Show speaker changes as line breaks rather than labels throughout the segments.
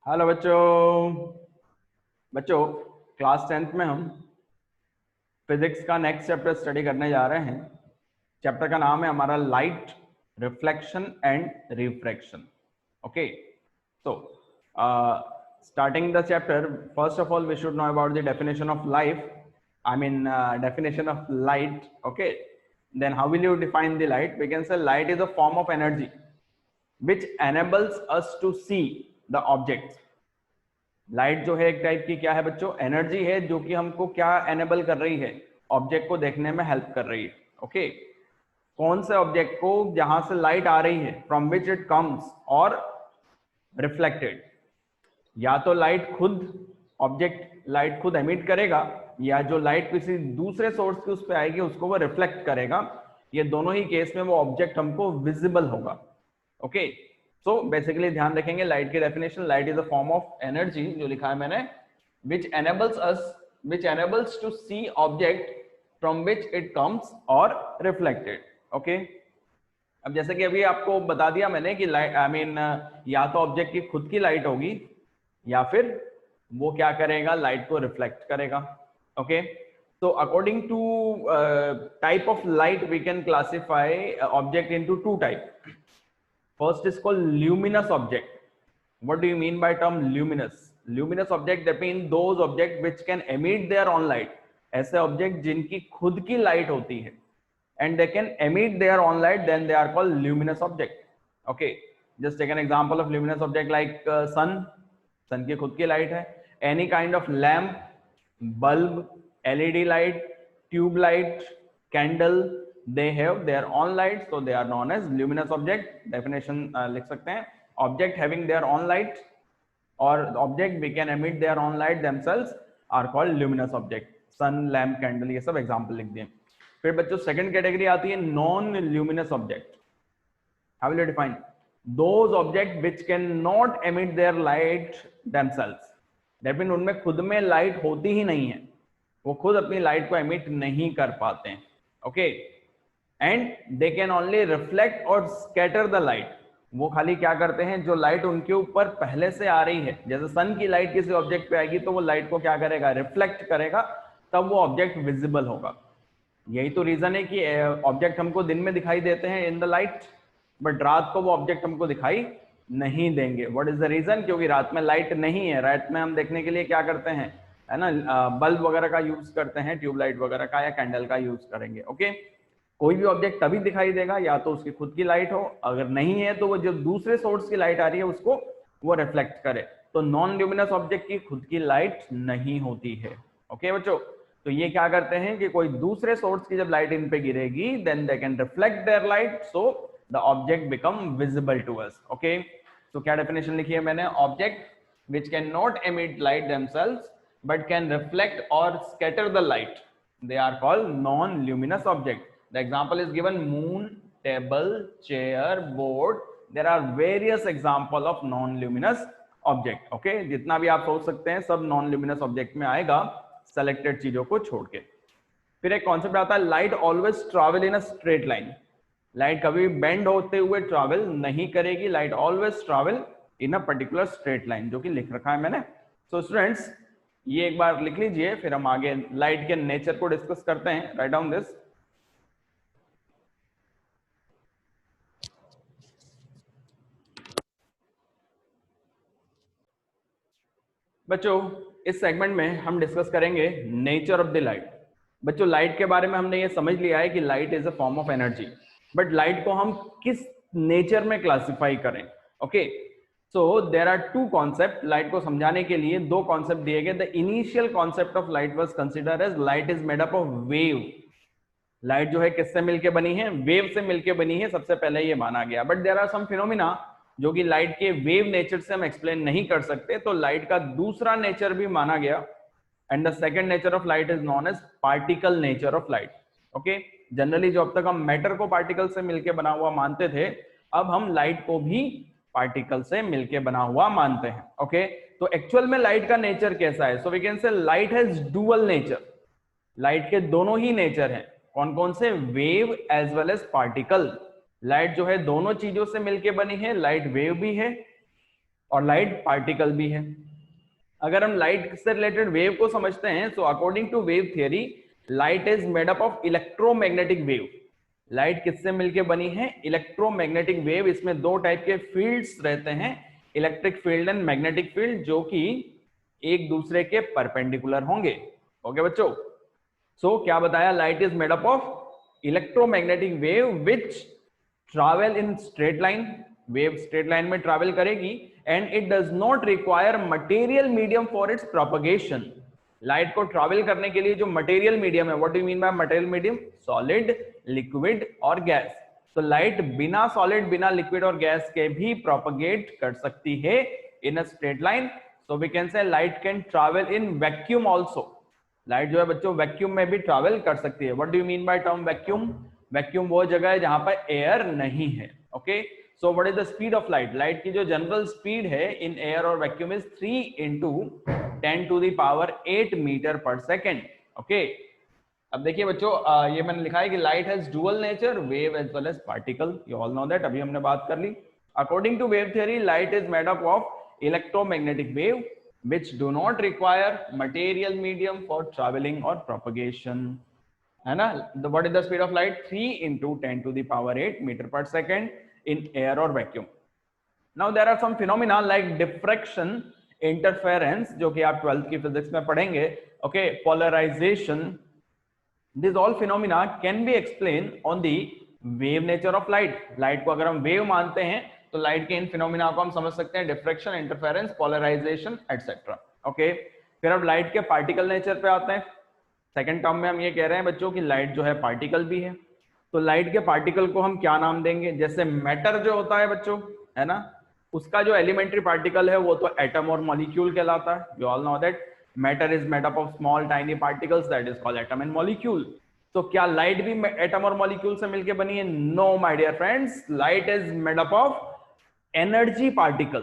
Hello बच्चों। बच्चों, class 10th में हम फिजिक्स का नेक्स्ट चैप्टर स्टडी करने जा रहे हैं। चैप्टर का नाम है हमारा light, reflection and refraction. Okay, so starting the chapter, first of all we should know about the definition of life. Definition of light. Okay, then how will you define the light? We can say light is a form of energy which enables us to see the objects. Light जो है एक type की क्या है बच्चों? Energy है जो कि हमको क्या एनेबल कर रही है? ऑब्जेक्ट को देखने में हेल्प कर रही है। ओके, कौन से ऑब्जेक्ट को? जहां से लाइट आ रही है, फ्रॉम विच इट कम्स और रिफ्लेक्टेड। या तो लाइट खुद, ऑब्जेक्ट लाइट खुद एमिट करेगा, या जो लाइट किसी दूसरे सोर्स की उस पर आएगी उसको वो रिफ्लेक्ट करेगा। ये दोनों ही केस में वो ऑब्जेक्ट हमको विजिबल होगा। ओके, सो बेसिकली ध्यान रखेंगे लाइट की definition. Light is a form of energy, जो लिखा है मैंने, which enables to see object from which it comes or reflected. Okay, अब जैसे कि अभी आपको बता दिया मैंने कि लाइट या तो ऑब्जेक्ट की खुद की लाइट होगी या फिर वो क्या करेगा? लाइट को रिफ्लेक्ट करेगा। Okay, so according to type of light we can classify object into two type. First is called luminous object. What do you mean by term luminous? Luminous object, that means those object which can emit their own light. ऐसे object जिनकी खुद की light होती है and they can emit their own light, then they are called luminous object. Okay, just take an example of luminous object like sun. सन की खुद की light है। any kind of lamp, bulb, LED light, tube light, candle, they have their own light, so they are known as luminous object. definition लिख सकते हैं, object having their own light or object we can emit their own light themselves are called luminous object. sun, lamp, candle, ये सब example लिख दिए। फिर बच्चों second category आती है non luminous object. How will you define? Those object which can not emit their light themselves. That mean उनमें खुद में लाइट होती ही नहीं है, वो खुद अपनी लाइट को एमिट नहीं कर पाते हैं। Okay, and they can only reflect और स्कैटर द लाइट। वो खाली क्या करते हैं? जो लाइट उनके ऊपर पहले से आ रही है, जैसे सन की लाइट किसी ऑब्जेक्ट पे आएगी तो वो लाइट को क्या करेगा? रिफ्लेक्ट करेगा, तब वो ऑब्जेक्ट विजिबल होगा। यही तो रीजन है कि ऑब्जेक्ट हमको दिन में दिखाई देते हैं इन द लाइट, बट रात को वो ऑब्जेक्ट हमको दिखाई नहीं देंगे। What is the reason? क्योंकि रात में लाइट नहीं है। रात में हम देखने के लिए क्या करते हैं, है ना, बल्ब वगैरह का यूज करते हैं, ट्यूबलाइट वगैरह का या कैंडल का यूज करेंगे। ओके, कोई भी ऑब्जेक्ट तभी दिखाई देगा या तो उसकी खुद की लाइट हो, अगर नहीं है तो वो जो दूसरे सोर्स की लाइट आ रही है उसको वो रिफ्लेक्ट करे। तो नॉन ल्यूमिनस ऑब्जेक्ट की खुद की लाइट नहीं होती है। ओके बच्चों, तो ये क्या करते हैं कि कोई दूसरे सोर्स की जब लाइट इन पे गिरेगी, then they can reflect their light, so the object become visible to us. Okay, तो क्या डेफिनेशन लिखी है मैंने? Object which cannot emit light themselves but can reflect or scatter the light, they are called non luminous object. The example is given: moon, table, chair, board. There are various example of non luminous object. Okay, जितना भी आप सोच सकते हैं सब non luminous object में आएगा, selected चीजों को छोड़ के। फिर एक कॉन्सेप्ट आता है light always travel in a straight line. Light कभी बेंड होते हुए ट्रैवल नहीं करेगी, light always travel in a particular straight line, जो कि लिख रखा है मैंने। सो स्टूडेंट्स, ये एक बार लिख लीजिए, फिर हम आगे लाइट के नेचर को डिस्कस करते हैं। Write down this. बच्चों, इस सेगमेंट में हम डिस्कस करेंगे नेचर ऑफ द लाइट। बच्चों, लाइट के बारे में हमने ये समझ लिया है कि light is a form of energy, but light को हम किस नेचर में क्लासिफाई करें? Okay, so there are two concept. Light को समझाने के लिए दो कॉन्सेप्ट दिए गए। The initial concept of light was considered as light is made up of wave. Light जो है किससे मिलके बनी है? वेव से मिलके बनी है, सबसे पहले ये माना गया। But there are some phenomena जो कि लाइट के वेव नेचर से हम एक्सप्लेन नहीं कर सकते, तो लाइट का दूसरा नेचर भी माना गया। And the second nature of light is known as particle nature of light. Okay, generally जो अब तक हम मैटर को पार्टिकल से मिलके बना हुआ मानते थे, अब हम लाइट को भी पार्टिकल से मिलके बना हुआ मानते हैं। ओके, तो एक्चुअल में लाइट का नेचर कैसा है? So we can say light has dual nature. Light के दोनों ही नेचर हैं। कौन कौन से? Wave as well as particle. Light जो है दोनों चीजों से मिलके बनी है, लाइट वेव भी है और लाइट पार्टिकल भी है। अगर हम लाइट से रिलेटेड वेव को समझते हैं, so according to wave theory light is made up of electromagnetic wave. Light किससे मिलके बनी है? Electromagnetic wave. इसमें दो टाइप के फील्ड्स रहते हैं, electric field and magnetic field, जो कि एक दूसरे के परपेंडिकुलर होंगे। ओके बच्चों, सो क्या बताया? Light is made up of electromagnetic wave which travel in straight line. Wave straight line में ट्रैवल करेगी and it does not require material medium for its propagation. Light को ट्रैवल करने के लिए जो मटेरियल मीडियम है, what do you mean by material medium? Solid, liquid और gas. तो लाइट बिना सॉलिड, बिना लिक्विड और गैस के भी प्रोपगेट कर सकती है इन अ straight line. So we can say light can travel in vacuum also. Light जो है बच्चों वैक्यूम में भी ट्रैवल कर सकती है। What do you mean by term vacuum? Vacuum वो जगह है जहां पर एयर नहीं है। Okay, so what is the speed of light? Light की जो जनरल स्पीड है इन एयर और vacuum is 3 into 10 to the power 8 metre per second. Okay, अब देखिए बच्चों, ये मैंने लिखा है कि light has dual nature, wave as well as particle. You all know that, अभी हमने बात कर ली। According to wave theory light is made up of electromagnetic wave which do not require material medium for traveling or propagation, है ना? What is the speed of light? 3 into 10 to the power 8 meter per second in air or vacuum. Now there are some phenomena like diffraction, interference, जो कि आप 12th की physics में पढ़ेंगे। Okay, polarization. These all phenomena can be explained on the wave nature of light. Light को अगर हम wave मानते हैं तो लाइट के इन फिनोमिना को हम समझ सकते हैं, diffraction, interference, polarisation etcetera. Okay, फिर अब लाइट के पार्टिकल नेचर पे आते हैं। सेकंड टर्म में हम ये कह रहे हैं बच्चों की लाइट जो है पार्टिकल भी है। तो लाइट के पार्टिकल को हम क्या नाम देंगे? जैसे मैटर जो होता है बच्चों, है ना, उसका जो एलिमेंट्री पार्टिकल है वो तो एटम और मॉलिक्यूल कहलाता है। You all know that matter is made up of small tiny particles, that is called atom and molecule. तो क्या लाइट भी एटम और मॉलिक्यूल से मिलकर बनी है? No my dear friends, light is made up of energy particle.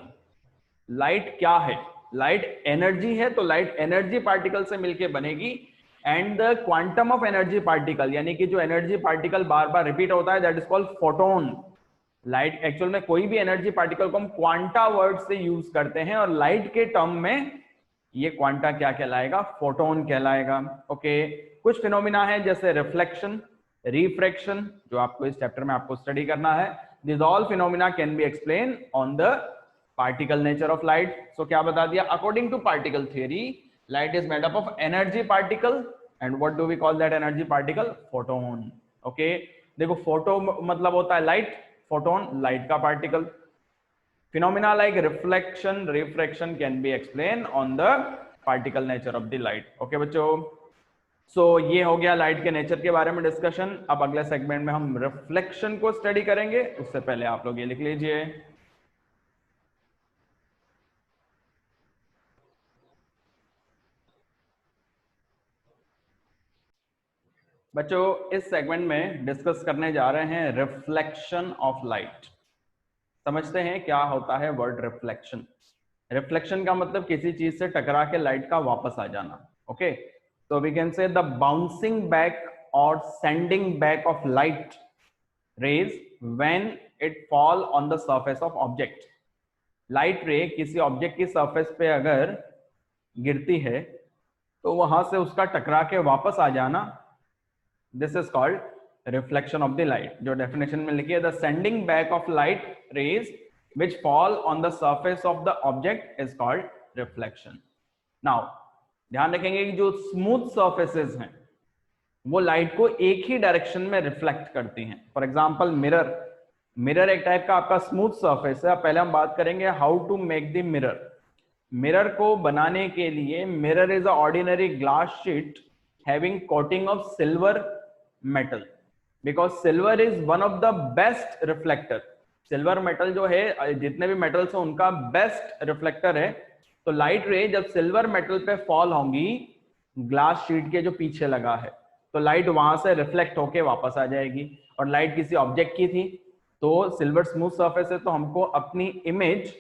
Light क्या है? लाइट एनर्जी है, तो लाइट एनर्जी पार्टिकल से मिलके बनेगी। And the quantum of energy particle, यानी कि जो एनर्जी पार्टिकल बार बार रिपीट होता है, that is called photon. Light actual में कोई भी एनर्जी पार्टिकल को हम क्वांटा वर्ड से यूज करते हैं, और लाइट के टर्म में ये क्वांटा क्या कहलाएगा? फोटोन कहलाएगा। ओके, कुछ फिनोमिना है जैसे रिफ्लेक्शन, रिफ्रैक्शन, जो आपको इस चैप्टर में आपको स्टडी करना है। These all phenomena can be explained on the particle nature of light. So क्या बता दिया? According to particle theory, light is made up of energy particle, and what do we call that energy particle? Photon. Okay, देखो photo मतलब होता है light, photon light का particle. Phenomena like reflection, refraction can be explained on the particle nature of the light. Okay बच्चों, सो ये हो गया light के नेचर के बारे में डिस्कशन। अब अगले सेगमेंट में हम रिफ्लेक्शन को स्टडी करेंगे। उससे पहले आप लोग ये लिख लीजिए, बच्चों इस सेगमेंट में डिस्कस करने जा रहे हैं रिफ्लेक्शन ऑफ लाइट। समझते हैं क्या होता है वर्ड रिफ्लेक्शन। रिफ्लेक्शन का मतलब किसी चीज से टकरा के लाइट का वापस आ जाना। Okay, so we can say the bouncing back or sending back of light rays when it fall on the surface of object. Light रे किसी ऑब्जेक्ट की सरफेस पे अगर गिरती है तो वहां से उसका टकरा के वापस आ जाना, this is called reflection of the light. जो डेफिनेशन में लिखी है, the sending back of light raise which fall on the surface of the object is called reflection. Now ध्यान रखेंगे कि जो स्मूथ सर्फेसेस हैं वो लाइट को एक ही डायरेक्शन में रिफ्लेक्ट करती हैं। फॉर एग्जांपल मिरर, मिरर एक टाइप का आपका स्मूथ सरफेस है। पहले हम बात करेंगे how to make the mirror. Mirror को बनाने के लिए, mirror is a ordinary glass sheet having coating of silver metal, because silver is one of the best reflector. Silver metal जो है, जितने भी मेटल्स हैं उनका बेस्ट रिफ्लेक्टर है। तो लाइट रे जब सिल्वर मेटल पे फॉल होंगी ग्लास शीट के जो पीछे लगा है, तो लाइट वहां से रिफ्लेक्ट होके वापस आ जाएगी। और लाइट किसी ऑब्जेक्ट की थी तो सिल्वर स्मूथ सरफेस है, तो हमको अपनी इमेज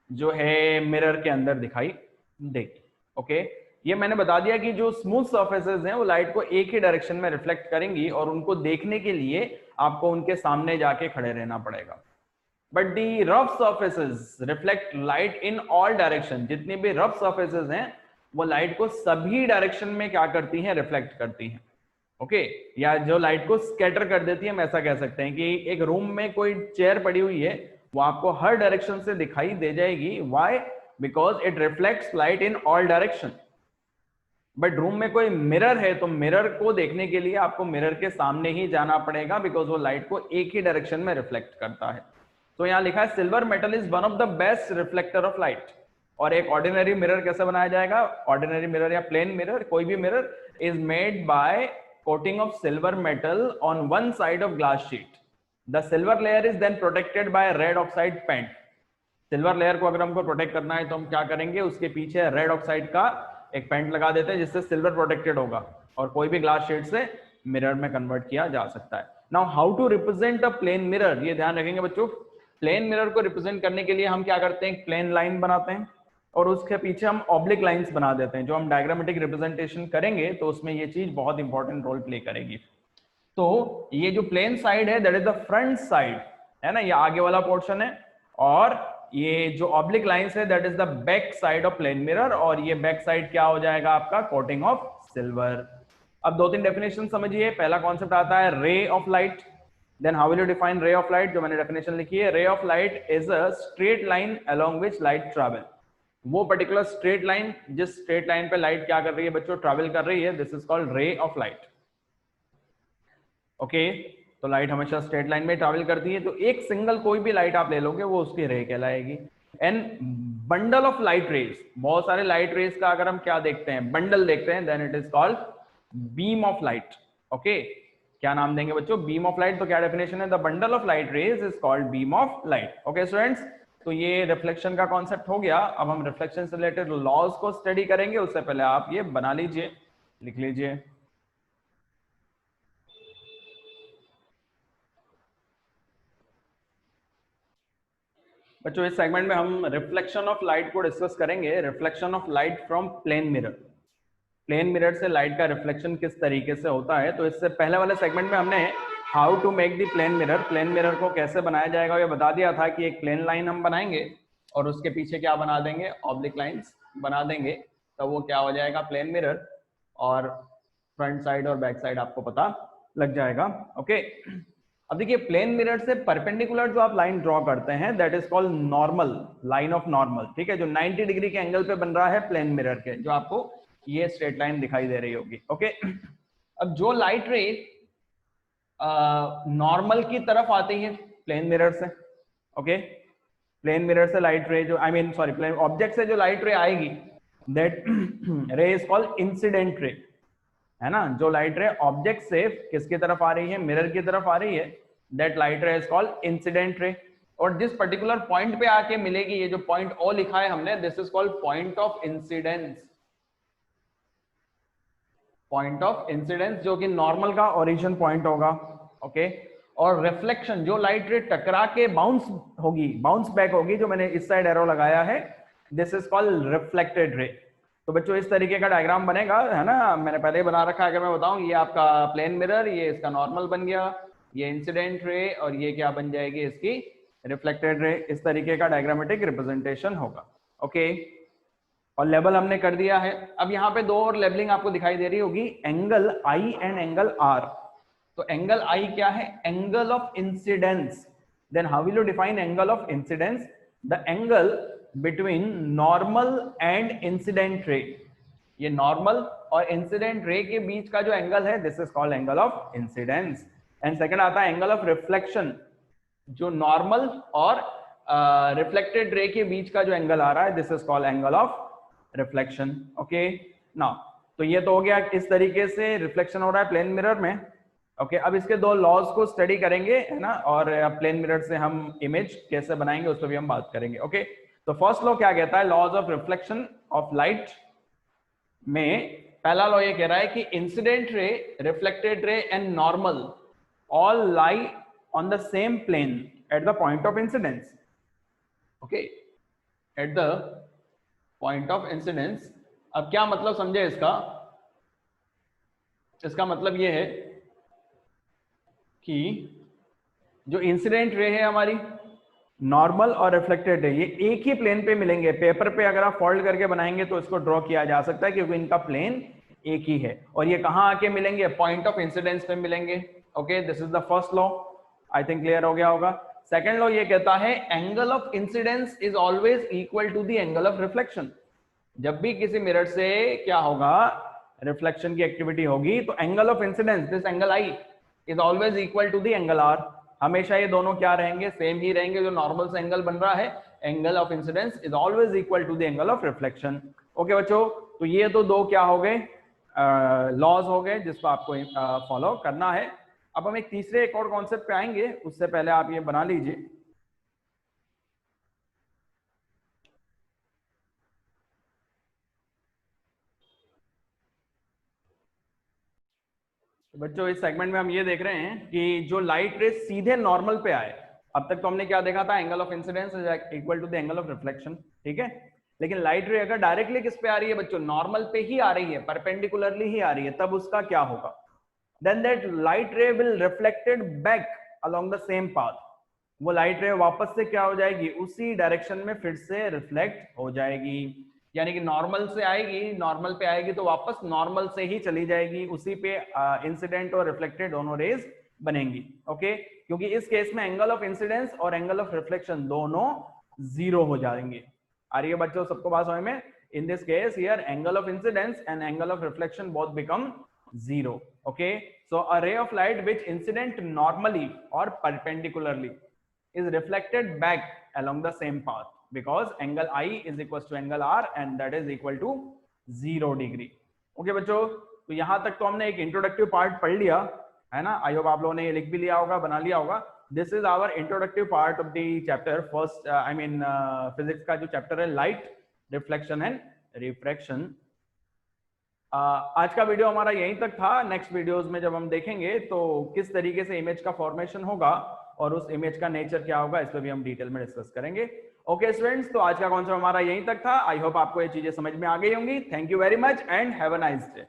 जो है मिरर के अंदर दिखाई देगी। ओके, ये मैंने बता दिया कि जो स्मूथ सरफेसेस हैं वो लाइट को एक ही डायरेक्शन में रिफ्लेक्ट करेंगी, और उनको देखने के लिए आपको उनके सामने जाके खड़े रहना पड़ेगा। But the rough surfaces reflect light in all direction. जितनी भी रफ सर्फेसेस हैं वो लाइट को सभी डायरेक्शन में क्या करती हैं, रिफ्लेक्ट करती हैं। ओके या जो लाइट को स्कैटर कर देती है, हम ऐसा कह सकते हैं कि एक रूम में कोई चेयर पड़ी हुई है, वो आपको हर डायरेक्शन से दिखाई दे जाएगी। Why? Because it reflects light in all direction. But room में कोई मिरर है तो मिरर को देखने के लिए आपको मिरर के सामने ही जाना पड़ेगा, बिकॉज वो लाइट को एक ही डायरेक्शन में रिफ्लेक्ट करता है। तो यहां लिखा है silver metal is one of the best reflector of light. और एक ऑर्डिनरी मिरर कैसे बनाया जाएगा? ऑर्डिनरी मिरर या प्लेन मिरर, कोई भी mirror is made by coating of silver metal on one side of glass sheet. The silver layer is then protected by red oxide paint. Silver layer को अगर हमको protect करना है तो हम क्या करेंगे, उसके पीछे रेड ऑक्साइड का एक पेंट लगा देते हैं जिससे सिल्वर प्रोटेक्टेड होगा और कोई भी ग्लास शीट से मिरर में कन्वर्ट किया जा सकता है। Now how to represent a plane mirror, ये ध्यान रखेंगे बच्चों। प्लेन मिरर को रिप्रेजेंट करने के लिए हम क्या करते हैं, प्लेन लाइन बनाते हैं और उसके पीछे हम ऑब्लिक लाइंस बना देते हैं। जो हम डायग्रामेटिक रिप्रेजेंटेशन करेंगे तो उसमें ये चीज बहुत इंपॉर्टेंट रोल प्ले करेगी। तो ये जो प्लेन साइड है that is the front side, है ना, ये आगे वाला पोर्शन है। और ये जो ऑब्लिक लाइंस है that is the back side of plane mirror, और ये बैक साइड क्या हो जाएगा आपका, कोटिंग ऑफ सिल्वर। अब दो तीन डेफिनेशन समझिए। पहला कॉन्सेप्ट आता है ray of light. Then how will you define ray of light, जो मैंने डेफिनेशन लिखी है, ray of light is a straight line along which light travel. वो पर्टिकुलर स्ट्रेट लाइन, जिस स्ट्रेट लाइन पे लाइट क्या कर रही है बच्चों, ट्रेवल कर रही है, this is called ray of light. Okay तो लाइट हमेशा स्ट्रेट लाइन में ट्रैवल करती है, तो एक सिंगल कोई भी लाइट आप ले लोगे वो उसकी रे कहलाएगी। And bundle of light rays, बहुत सारे लाइट रेज का अगर हम क्या देखते हैं, बंडल देखते हैं, then it is called beam of light. Okay क्या नाम देंगे बच्चों, बीम ऑफ लाइट। तो क्या डेफिनेशन है, the bundle of light raise is called beam of light. Okay students, तो ये रिफ्लेक्शन का कॉन्सेप्ट हो गया। अब हम रिफ्लेक्शन से रिलेटेड लॉज को स्टडी करेंगे। उससे पहले आप ये बना लीजिए, लिख लीजिए। बच्चों इस सेगमेंट में हम रिफ्लेक्शन ऑफ लाइट को डिस्कस करेंगे। Reflection of light from plane mirror, plane mirror से लाइट का रिफ्लेक्शन किस तरीके से होता है। तो इससे पहले वाले सेगमेंट में हमने how to make the plane mirror, plane mirror को कैसे बनाया जाएगा ये बता दिया था कि एक प्लेन लाइन हम बनाएंगे और उसके पीछे क्या बना देंगे, ऑब्लिक लाइंस बना देंगे, तो वो क्या हो जाएगा, प्लेन मिरर। और फ्रंट साइड और बैक साइड आपको पता लग जाएगा। ओके अब देखिए, प्लेन मिरर से परपेंडिकुलर जो आप लाइन ड्रॉ करते हैं that is called normal, line of normal. ठीक है, जो 90 डिग्री के एंगल पे बन रहा है प्लेन मिरर के, जो आपको ये स्ट्रेट लाइन दिखाई दे रही होगी। ओके अब जो लाइट रे नॉर्मल की तरफ आती है प्लेन मिरर से, ओके प्लेन मिरर से लाइट रे जो प्लेन ऑब्जेक्ट से जो लाइट रे आएगी दैट रे इज कॉल्ड इंसिडेंट रे, है ना। जो लाइट रे ऑब्जेक्ट से किसकी तरफ आ रही है, मिरर की तरफ आ रही है, दैट लाइट रे इज कॉल्ड इंसिडेंट रे। और जिस पर्टिकुलर पॉइंट पे आके मिलेगी, ये जो पॉइंट ओ लिखा है हमने, this is called point of incidence, point of incidence, जो कि नॉर्मल का ओरिजिन पॉइंट होगा। ओके और रिफ्लेक्शन, जो लाइट रे टकरा के बाउंस होगी, बाउंस बैक होगी, जो मैंने इस साइड एरो लगाया है, this is called reflected ray. तो बच्चों इस तरीके का डायग्राम बनेगा, है ना, मैंने पहले ही बना रखा है। अगर मैं बताऊं, ये आपका प्लेन मिरर, ये इसका नॉर्मल बन गया, ये इंसिडेंट रे, और ये क्या बन जाएगी, इसकी रिफ्लेक्टेड रे। इस तरीके का डायग्रामेटिक रिप्रेजेंटेशन होगा। ओके और लेवल हमने कर दिया है। अब यहाँ पे दो और लेवलिंग आपको दिखाई दे रही होगी, angle i and angle r. तो एंगल आई क्या है, angle of incidence. Then how will you define angle of incidence, the angle between normal and incident ray. ये नॉर्मल और इंसिडेंट रे के बीच का जो एंगल है, this is called angle of incidence. And second आता है एंगल ऑफ रिफ्लेक्शन, जो normal और रिफ्लेक्टेड रे के बीच का जो एंगल आ रहा है, this is called angle of reflection. Okay now तो ये तो हो गया, इस तरीके से रिफ्लेक्शन हो रहा है प्लेन मिरर में। ओके अब इसके दो लॉज को स्टडी करेंगे, है ना, और प्लेन मिरर से हम इमेज कैसे बनाएंगे उस पर भी हम बात करेंगे। ओके तो फर्स्ट लॉ क्या कहता है, laws of reflection of light में पहला लॉ ये कह रहा है कि incident ray, reflected ray and normal all lie on the same plane at the point of incidence. Okay at the point of incidence. अब क्या मतलब समझे इसका, इसका मतलब ये है कि जो इंसिडेंट रे है हमारी, नॉर्मल और रिफ्लेक्टेड रे ये एक ही प्लेन पे मिलेंगे। पेपर पे अगर आप फोल्ड करके बनाएंगे तो इसको ड्रॉ किया जा सकता है क्योंकि इनका प्लेन एक ही है। और ये कहां आके मिलेंगे? पॉइंट ऑफ इंसिडेंस पे मिलेंगे। Okay, this is the first law, I think clear हो गया होगा। सेकंड लॉ ये कहता है angle of incidence is always equal to the angle of reflection. जब भी किसी मिरर से क्या होगा, रिफ्लेक्शन की एक्टिविटी होगी, तो angle of incidence this angle i is always equal to the angle r. हमेशा ये दोनों क्या रहेंगे? सेम ही रहेंगे। जो नॉर्मल से एंगल बन रहा है, angle of incidence is always equal to the angle of reflection. Okay बच्चों, तो ये तो दो क्या हो गए? लॉज हो गए जिसको आपको फॉलो करना है। अब हम एक तीसरे एक और कॉन्सेप्ट पे आएंगे, उससे पहले आप ये बना लीजिए। तो बच्चों इस सेगमेंट में हम ये देख रहे हैं कि जो लाइट रे सीधे नॉर्मल पे आए, अब तक तो हमने क्या देखा था? Angle of incidence is equal to the angle of reflection, ठीक है। लेकिन लाइट रे अगर डायरेक्टली किस पे आ रही है बच्चों? नॉर्मल पे ही आ रही है, परपेंडिकुलरली ही आ रही है, तब उसका क्या होगा? then that light ray will reflected back along the same path। वो लाइट रे वापस से क्या हो जाएगी? उसी डायरेक्शन में फिर से रिफ्लेक्ट हो जाएगी। यानी कि नॉर्मल से आएगी, नॉर्मल पे आएगी तो वापस नॉर्मल से ही चली जाएगी, उसी पे इंसिडेंट और रिफ्लेक्टेड दोनों रेज बनेंगी। ओके, क्योंकि इस केस में एंगल ऑफ इंसिडेंस और एंगल ऑफ रिफ्लेक्शन दोनों जीरो हो जाएंगे। आ रही है बच्चों सबको बात समझ में? In this case here angle of incidence and angle of reflection both become zero। okay, so a ray of light which incident normally or perpendicularly is reflected back along the same path because angle I is equals to angle R and that is equal to 0 degree। okay बच्चों, तो यहां तक तो हमने एक introductive part पढ़ लिया है ना। आई होप आप लोगों ने ये लिख भी लिया होगा, बना लिया होगा। This is our introductory part of the chapter first, I mean physics का जो चैप्टर है लाइट, रिफ्लेक्शन एंड रिफ्रैक्शन। आज का वीडियो हमारा यहीं तक था। नेक्स्ट वीडियोस में जब हम देखेंगे तो किस तरीके से इमेज का फॉर्मेशन होगा और उस इमेज का नेचर क्या होगा, इस पर भी हम डिटेल में डिस्कस करेंगे। ओके स्टूडेंट्स, तो आज का कॉन्सेप्ट हमारा यहीं तक था। आई होप आपको ये चीजें समझ में आ गई होंगी। Thank you very much and have a nice day.